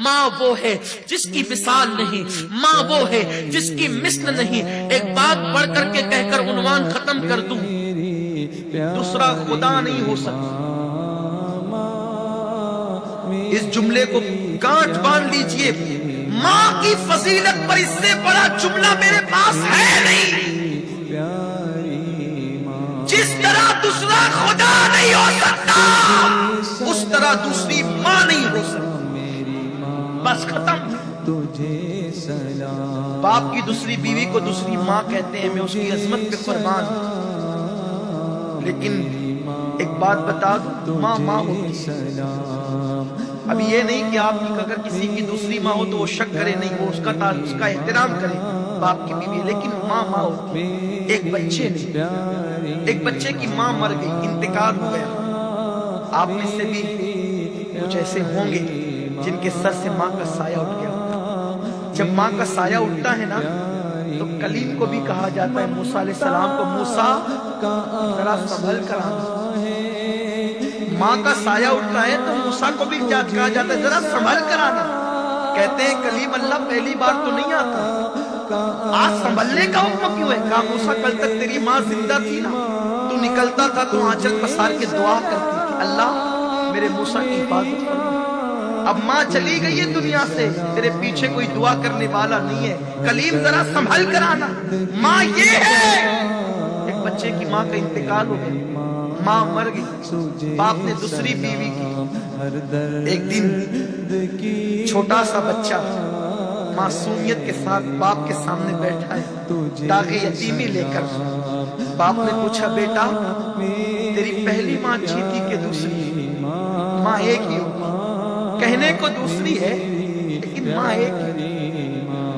ماں وہ ہے جس کی مثال نہیں، ماں وہ ہے جس کی مثل نہیں۔ ایک بات پڑھ کر کے کہہ کر عنوان ختم کر دوں، دوسرا خدا نہیں ہو سکتا۔ اس جملے کو گانٹھ باندھ لیجئے، ماں کی فضیلت پر اس سے بڑا جملہ میرے پاس ہے نہیں۔ جس طرح دوسرا خدا نہیں ہو سکتا، اس طرح دوسری ماں نہیں ہو سکتی۔ بس ختم۔ باپ کی دوسری بیوی کو دوسری ماں کہتے ہیں، میں اس کی عظمت پہ قربان ہوں، لیکن ایک بات بتا دوں، ماں ماں ہوتی ہے۔ اب یہ نہیں کہ آپ کی اگر کسی کی دوسری ماں ہو تو وہ شک کرے، نہیں، وہ اس کا احترام کرے، باپ کی بیوی، لیکن ماں ماں ہوتی ہے۔ ایک بچے کی ماں مر گئی، انتقال ہو گیا۔ آپ میں سے بھی کچھ ایسے ہوں گے جن کے سر سے ماں کا سایہ اٹھ گیا۔ جب ماں کا سایہ اٹھتا ہے نا تو کلیم کو بھی کہا جاتا ہے، موسیٰ علیہ السلام کو، موسیٰ ذرا سنبھل کر آنا۔ ماں کا سایہ اٹھتا ہے تو موسیٰ کو بھی کہا جاتا ہے ذرا سنبھل کر آنا۔ کہتے ہیں کلیم اللہ پہلی بار تو نہیں آتا، آج سنبھلنے کا حکم کیوں ہے؟ کہا موسیٰ کل تک تیری ماں زندہ تھی نا، تو نکلتا تھا تو آنچل پسار کے دعا کرتی تھی، اللہ میرے موسیٰ کی حفاظت فرما۔ اب ماں چلی گئی ہے دنیا سے، تیرے پیچھے کوئی دعا کرنے والا نہیں ہے، کلیم ذرا سنبھل کر آنا۔ ماں یہ ہے۔ ایک بچے کی ماں کا انتقال ہو گیا، ماں مر گئی، باپ نے دوسری بیوی کی۔ ایک دن چھوٹا سا بچہ معصومیت کے ساتھ باپ کے سامنے بیٹھا ہے، داغ یتیمی لے کر۔ باپ نے پوچھا، بیٹا تیری پہلی ماں اچھی تھی کہ دوسری؟ ماں ایک ہی ہو، کہنے کو دوسری ہے لیکن ماں ایک ہی،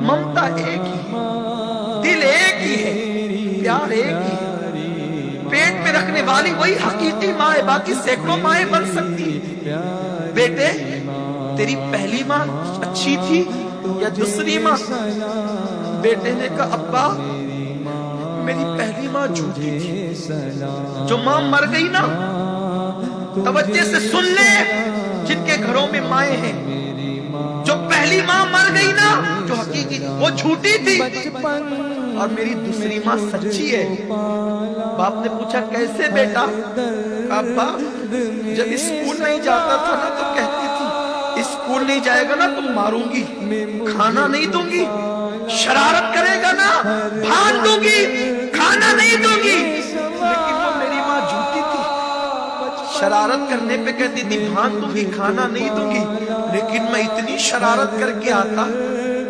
ممتا ایک ہی، دل ایک ہی ہے، پیار ایک ہی ہے۔ پیٹ میں رکھنے والی وہی حقیقی ماں ہے، باقی سینکڑوں مائیں بن سکتی۔ بیٹے تیری پہلی ماں اچھی تھی یا دوسری ماں؟ بیٹے نے کہا، ابا میری پہلی ماں جھوٹی تھی۔ جو ماں مر گئی نا، توجہ سے سن لے، جن کے گھروں میں مائیں ہیں، جو پہلی ماں مر گئی نا، جو حقیقی، وہ جھوٹی تھی، اور میری دوسری ماں سچی ہے۔ باپ نے پوچھا کیسے بیٹا؟ ابا جب اسکول نہیں جاتا تھا نا تو کہتی تھی اسکول نہیں جائے گا نا تو ماروں گی، کھانا نہیں دوں گی، شرارت کرے گا نا بھان دوں گی، کھانا نہیں دوں گی۔ لیکن وہ میری ماں جھوٹی تھی، شرارت کرنے پہ کہتی تھی بھان دوں گی، کھانا نہیں دوں گی، لیکن میں اتنی شرارت کر کے آتا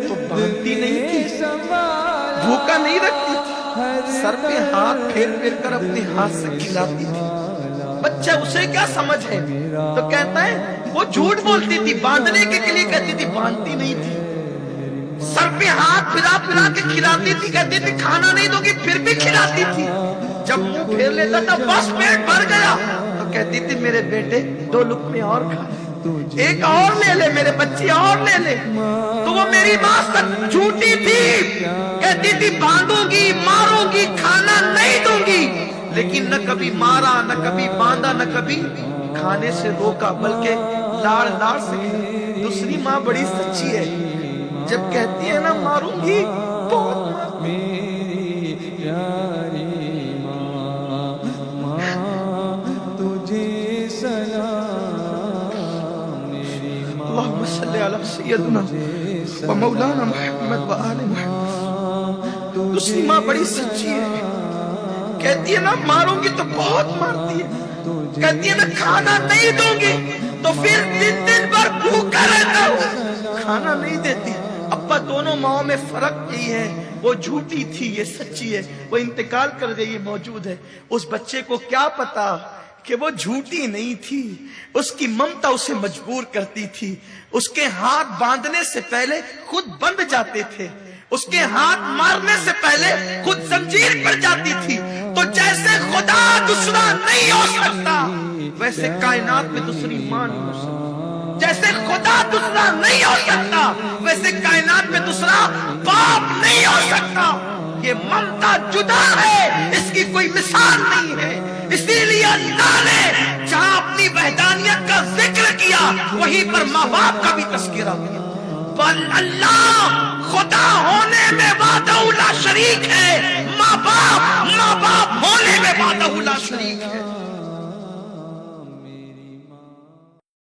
تو باندھتی نہیں تھی، بھوکا نہیں رکھتی تھی، سر پہ ہاتھ پھیر پھیر کر اپنے ہاتھ سے کھلاتی تھی۔ بچہ اسے کیا سمجھ ہے؟ تو کہتا ہے وہ جھوٹ بولتی تھی، باندھنے کے لیے کہتی تھی، باندھتی نہیں تھی، سر پہ ہاتھ پھرا پھرا کے کھلاتی تھی، کہتی تھی کھانا نہیں دو گی، پھر بھی کھلاتی تھی۔ جب منہ پھیر لیتا تھا بس پیٹ بھر گیا تو کہتی تھی میرے بیٹے 2 لقمے اور کھا، ایک اور لے لے میرے بچی، اور لے لے۔ تو وہ میری ماں جھوٹی تھی، کہتی تھی باندھوں گی، ماروں گی، کھانا نہیں دوں گی، لیکن نہ کبھی مارا، نہ کبھی باندھا، نہ کبھی کھانے سے روکا، بلکہ لاڑ لاڑ سے کھایا۔ دوسری ماں بڑی سچی ہے، جب کہتی ہے نا ماروں گی، بہت میری پیاری ماں تجھے سلام، میری ماں اللہم صلی علی سیدنا و مولانا محمد و آل محمد۔ دوسری ماں بڑی سچی ہے، کہتی ہے نا ماروں گی تو بہت مارتی ہے، کہتی ہے نا کھانا نہیں دوں گی تو پھر دن بھر بھوکا رہتا ہوں، کھانا نہیں دیتی۔ ابا دونوں ماؤں میں فرق یہی ہے، وہ جھوٹی تھی، یہ سچی ہے، وہ انتقال کر گئی، موجود ہے۔ اس بچے کو کیا پتا کہ وہ جھوٹی نہیں تھی، اس کی ممتا اسے مجبور کرتی تھی۔ اس کے ہاتھ باندھنے سے پہلے خود بند جاتے تھے، اس کے ہاتھ مارنے سے پہلے خود زنجیر پر جاتی تھی۔ تو جیسے خدا دوسرا نہیں ہو سکتا، ویسے کائنات میں دوسری ماں نہیں ہو سکتی۔ جیسے خدا دوسرا نہیں ہو سکتا، ویسے کائنات میں دوسرا باپ نہیں ہو سکتا۔ یہ ممتا جدا ہے، اس کی کوئی مثال نہیں ہے۔ اسی لیے اللہ نے جہاں اپنی وحدانیت کا ذکر کیا وہیں پر ماں باپ کا بھی تذکرہ کیا۔ اللہ